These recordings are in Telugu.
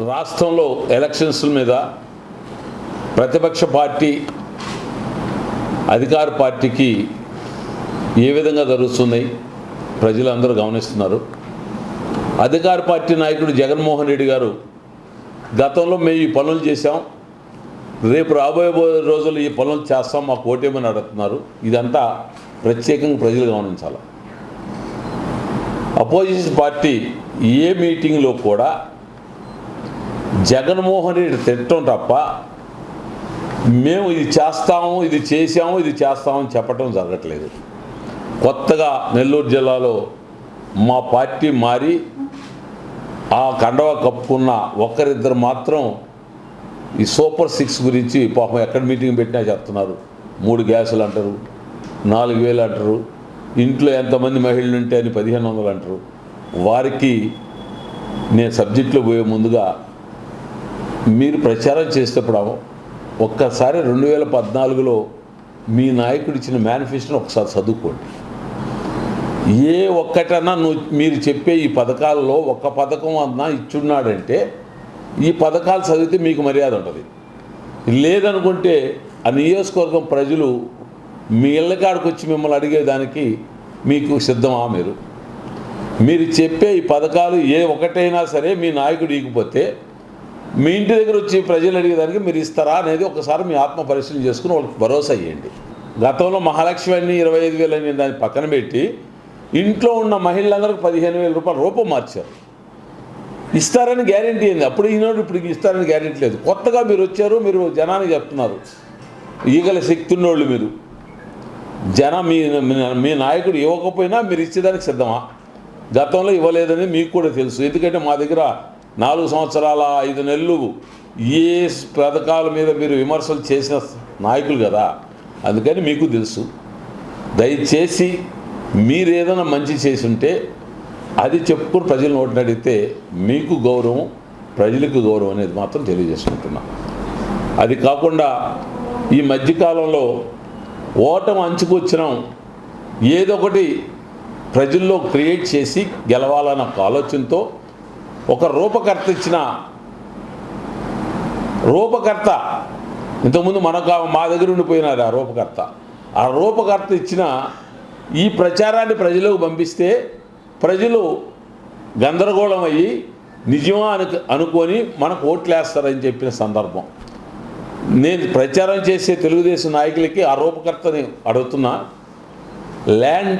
రాష్ట్రంలో ఎలక్షన్స్ మీద ప్రతిపక్ష పార్టీ అధికార పార్టీకి ఏ విధంగా జరుగుతున్నాయి ప్రజలందరూ గమనిస్తున్నారు. అధికార పార్టీ నాయకుడు జగన్మోహన్ రెడ్డి గారు గతంలో మేము ఈ పనులు చేశాం, రేపు రాబోయే రోజుల్లో ఈ పనులు చేస్తాం, మాకు ఓటేమని అడుగుతున్నారు. ఇదంతా ప్రత్యేకంగా ప్రజలు గమనించాలి. అపోజిషన్ పార్టీ ఏ మీటింగ్లో కూడా జగన్మోహన్ రెడ్డి తిట్టడం తప్ప మేము ఇది చేస్తాము, ఇది చేసాము, ఇది చేస్తామని చెప్పడం జరగట్లేదు. కొత్తగా నెల్లూరు జిల్లాలో మా పార్టీ మారి ఆ కండవా కప్పుకున్న ఒక్కరిద్దరు మాత్రం ఈ సూపర్ 6 గురించి పాపం ఎక్కడ మీటింగ్ పెట్టినా చెప్తున్నారు. 3 గ్యాసులు అంటారు, 4,000 అంటారు, ఇంట్లో ఎంతమంది మహిళలు ఉంటే అని 1,500 అంటారు. వారికి నేను సబ్జెక్టులో పోయే ముందుగా మీరు ప్రచారం చేసేటప్పుడు ఒక్కసారి 2014లో మీ నాయకుడు ఇచ్చిన మేనిఫెస్టోని ఒకసారి చదువుకోండి. ఏ ఒక్కటన్నా మీరు చెప్పే ఈ పథకాలలో ఒక్క పథకం అన్నా ఇచ్చున్నాడంటే ఈ పథకాలు చదివితే మీకు మర్యాద ఉంటుంది. లేదనుకుంటే ఆ నియోజకవర్గం ప్రజలు మీ ఇళ్ళకాడికి వచ్చి మిమ్మల్ని అడిగేదానికి మీకు సిద్ధమా? మీరు చెప్పే ఈ పథకాలు ఏ ఒకటైనా సరే మీ నాయకుడు ఇకపోతే మీ ఇంటి దగ్గర వచ్చి ప్రజలు అడిగేదానికి మీరు ఇస్తారా అనేది ఒకసారి మీ ఆత్మ పరిశీలన చేసుకుని వాళ్ళకి భరోసా ఇవ్వండి. గతంలో మహాలక్ష్మి అన్ని 25,000 అని దాన్ని పక్కన పెట్టి ఇంట్లో ఉన్న మహిళలందరికీ 15,000 రూపాయలు రూపం మార్చారు. ఇస్తారని గ్యారెంటీ అయింది. అప్పుడు ఈనాడు ఇప్పుడు ఇస్తారని గ్యారెంటీ లేదు. కొత్తగా మీరు వచ్చారు, మీరు జనానికి చెప్తున్నారు. ఈగల శక్తి ఉన్నోళ్ళు మీరు. మీ నాయకుడు ఇవ్వకపోయినా మీరు ఇచ్చేదానికి సిద్ధమా? గతంలో ఇవ్వలేదని మీకు కూడా తెలుసు. ఎందుకంటే మా దగ్గర 4 సంవత్సరాల 5 నెలలు ఏ పథకాల మీద మీరు విమర్శలు చేసిన నాయకులు కదా, అందుకని మీకు తెలుసు. దయచేసి మీరు ఏదైనా మంచి చేసి ఉంటే అది చెప్పుకుని ప్రజలు నోటిని అడిగితే మీకు గౌరవం, ప్రజలకు గౌరవం అనేది మాత్రం తెలియజేసుకుంటున్నా. అది కాకుండా ఈ మధ్యకాలంలో ఓటమి అంచుకొచ్చినాం, ఏదో ఒకటి ప్రజల్లో క్రియేట్ చేసి గెలవాలన్న ఒక ఆలోచనతో ఒక రూపకర్త ఇచ్చిన రూపకర్త ఇంతకుముందు మా దగ్గర ఉండిపోయినారు. ఆ రూపకర్త ఇచ్చిన ఈ ప్రచారాన్ని ప్రజలకు పంపిస్తే ప్రజలు గందరగోళం అయ్యి నిజమా అనుకొని మనకు ఓట్లేస్తారని చెప్పిన సందర్భం. నేను ప్రచారం చేసే తెలుగుదేశం నాయకులకి ఆ రూపకర్తని అడుగుతున్నా. ల్యాండ్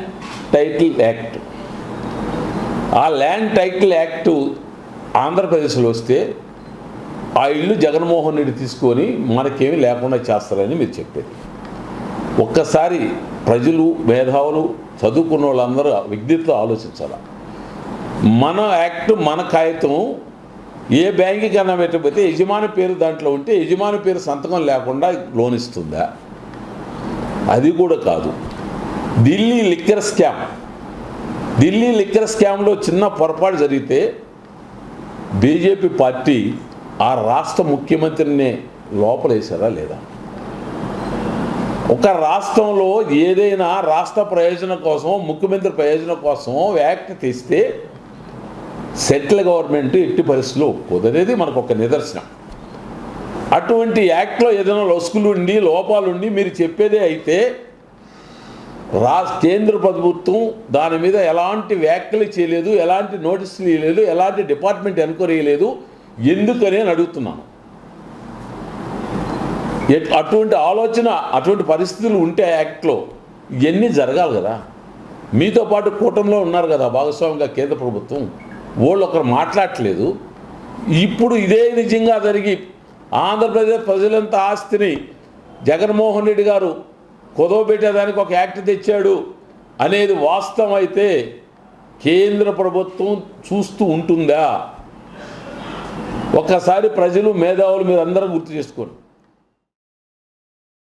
టైటిల్ యాక్ట్, ఆ ల్యాండ్ టైటిల్ యాక్టు ఆంధ్రప్రదేశ్లో వస్తే ఆ ఇల్లు జగన్మోహన్ రెడ్డి తీసుకొని మనకేమీ లేకుండా చేస్తారని మీరు చెప్పేది. ఒక్కసారి ప్రజలు, మేధావులు, చదువుకున్న వాళ్ళందరూ విజ్ఞతతో ఆలోచించాలి. మన యాక్టు, మన కాగితం ఏ బ్యాంకు కన్నా పెట్టకపోతే యజమాని పేరు దాంట్లో ఉంటే యజమాని పేరు సంతకం లేకుండా లోన్ ఇస్తుందా? అది కూడా కాదు. ఢిల్లీ లిక్కర్ స్కామ్లో చిన్న పొరపాటు జరిగితే బీజేపీ పార్టీ ఆ రాష్ట్ర ముఖ్యమంత్రిని లోపలేశారా లేదా? ఒక రాష్ట్రంలో ఏదైనా రాష్ట్ర ప్రయోజనం కోసం, ముఖ్యమంత్రి ప్రయోజనం కోసం యాక్ట్ తెస్తే సెంట్రల్ గవర్నమెంట్ ఎట్టి పరిస్థితుల్లో ఒప్పుకోదనేది మనకు ఒక నిదర్శనం. అటువంటి యాక్ట్లో ఏదైనా లొసుగులు ఉండి, లోపాలుండి మీరు చెప్పేదే అయితే కేంద్ర ప్రభుత్వం దాని మీద ఎలాంటి వ్యాఖ్యలు చేయలేదు, ఎలాంటి నోటీసులు ఇవ్వలేదు, ఎలాంటి డిపార్ట్మెంట్ ఎన్క్వైరీ చేయలేదు. ఎందుకని అని అడుగుతున్నాను. అటువంటి ఆలోచన, అటువంటి పరిస్థితులు ఉంటే యాక్ట్లో ఇవన్నీ జరగాలి కదా. మీతో పాటు కూటమిలో ఉన్నారు కదా భాగస్వామిగా కేంద్ర ప్రభుత్వం, వాళ్ళు ఒకరు మాట్లాడట్లేదు. ఇప్పుడు ఇదే నిజంగా జరిగి ఆంధ్రప్రదేశ్ ప్రజలంతా ఆస్తిని జగన్మోహన్ రెడ్డి గారు కుదవబెట్టేదానికి ఒక యాక్ట్ తెచ్చాడు అనేది వాస్తవం అయితే కేంద్ర ప్రభుత్వం చూస్తూ ఉంటుందా? ఒక్కసారి ప్రజలు, మేధావులు మీరు అందరూ గుర్తు చేసుకోండి.